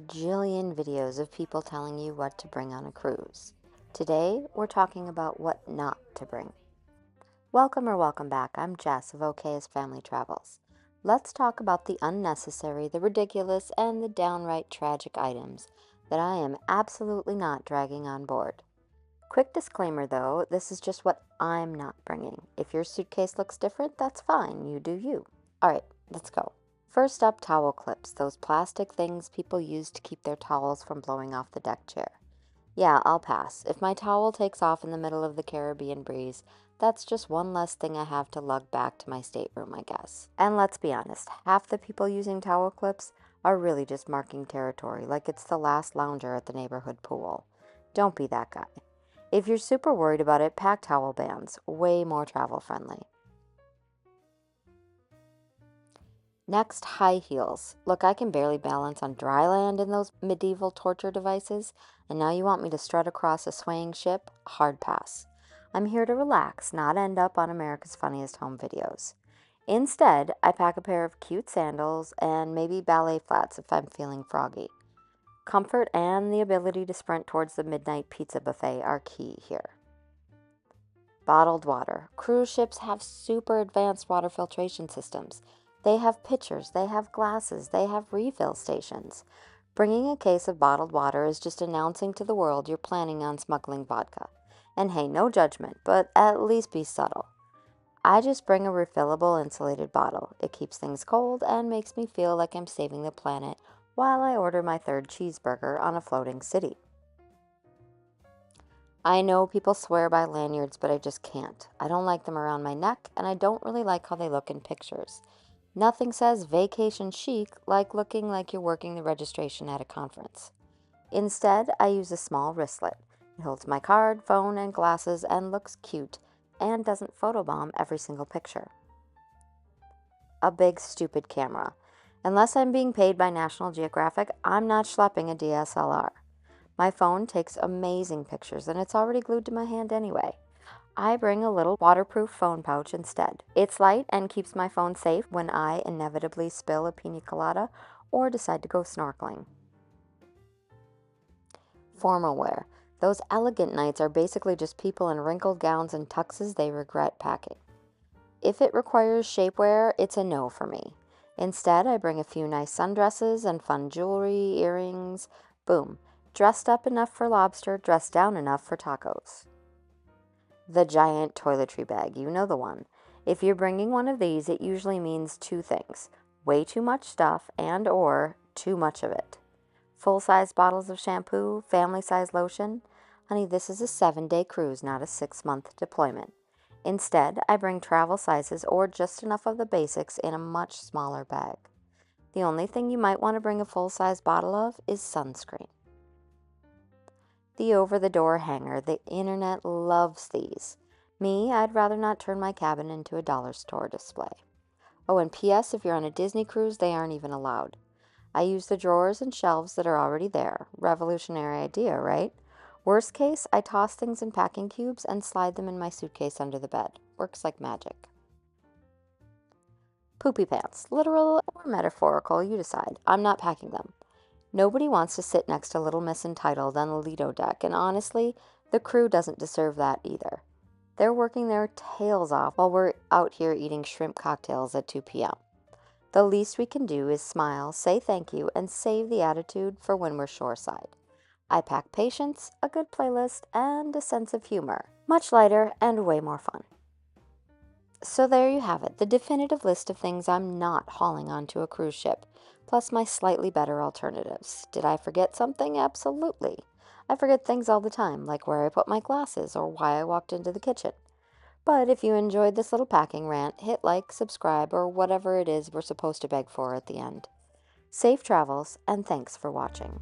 bajillion videos of people telling you what to bring on a cruise. Today, we're talking about what not to bring. Welcome back. I'm Jess of OK's Family Travels. Let's talk about the unnecessary, the ridiculous, and the downright tragic items that I am absolutely not dragging on board. Quick disclaimer though, this is just what I'm not bringing. If your suitcase looks different, that's fine. You do you. Alright, let's go. First up, towel clips, those plastic things people use to keep their towels from blowing off the deck chair. Yeah, I'll pass. If my towel takes off in the middle of the Caribbean breeze, that's just one less thing I have to lug back to my stateroom, I guess. And let's be honest, half the people using towel clips are really just marking territory, like it's the last lounger at the neighborhood pool. Don't be that guy. If you're super worried about it, pack towel bands, way more travel friendly. Next, high heels. Look, I can barely balance on dry land in those medieval torture devices, and now you want me to strut across a swaying ship? Hard pass. I'm here to relax, not end up on America's Funniest Home Videos. Instead, I pack a pair of cute sandals and maybe ballet flats if I'm feeling froggy. Comfort and the ability to sprint towards the midnight pizza buffet are key here. Bottled water. Cruise ships have super advanced water filtration systems. They have pitchers, they have glasses, they have refill stations. Bringing a case of bottled water is just announcing to the world you're planning on smuggling vodka. And hey, no judgment, but at least be subtle. I just bring a refillable insulated bottle. It keeps things cold and makes me feel like I'm saving the planet while I order my third cheeseburger on a floating city. I know people swear by lanyards, but I just can't. I don't like them around my neck, and I don't really like how they look in pictures. Nothing says vacation chic like looking like you're working the registration at a conference. Instead, I use a small wristlet. It holds my card, phone, and glasses and looks cute and doesn't photobomb every single picture. A big stupid camera. Unless I'm being paid by National Geographic, I'm not schlepping a DSLR. My phone takes amazing pictures and it's already glued to my hand anyway. I bring a little waterproof phone pouch instead. It's light and keeps my phone safe when I inevitably spill a pina colada or decide to go snorkeling. Formal wear. Those elegant nights are basically just people in wrinkled gowns and tuxes they regret packing. If it requires shapewear, it's a no for me. Instead, I bring a few nice sundresses and fun jewelry, earrings. Boom. Dressed up enough for lobster, dressed down enough for tacos. The giant toiletry bag, you know the one. If you're bringing one of these, it usually means two things: way too much stuff and or too much of it. Full-size bottles of shampoo, family-size lotion. Honey, this is a 7-day cruise, not a 6-month deployment. Instead, I bring travel sizes or just enough of the basics in a much smaller bag. The only thing you might want to bring a full-size bottle of is sunscreen. The over-the-door hanger. The internet loves these. Me, I'd rather not turn my cabin into a dollar store display. Oh, and P.S. if you're on a Disney cruise, they aren't even allowed. I use the drawers and shelves that are already there. Revolutionary idea, right? Worst case, I toss things in packing cubes and slide them in my suitcase under the bed. Works like magic. Poopy pants. Literal or metaphorical, you decide. I'm not packing them. Nobody wants to sit next to Little Miss Entitled on the Lido deck, and honestly, the crew doesn't deserve that either. They're working their tails off while we're out here eating shrimp cocktails at 2 p.m. The least we can do is smile, say thank you, and save the attitude for when we're shoreside. I pack patience, a good playlist, and a sense of humor. Much lighter and way more fun. So there you have it, the definitive list of things I'm not hauling onto a cruise ship, plus my slightly better alternatives. Did I forget something? Absolutely. I forget things all the time, like where I put my glasses or why I walked into the kitchen. But if you enjoyed this little packing rant, hit like, subscribe, or whatever it is we're supposed to beg for at the end. Safe travels, and thanks for watching.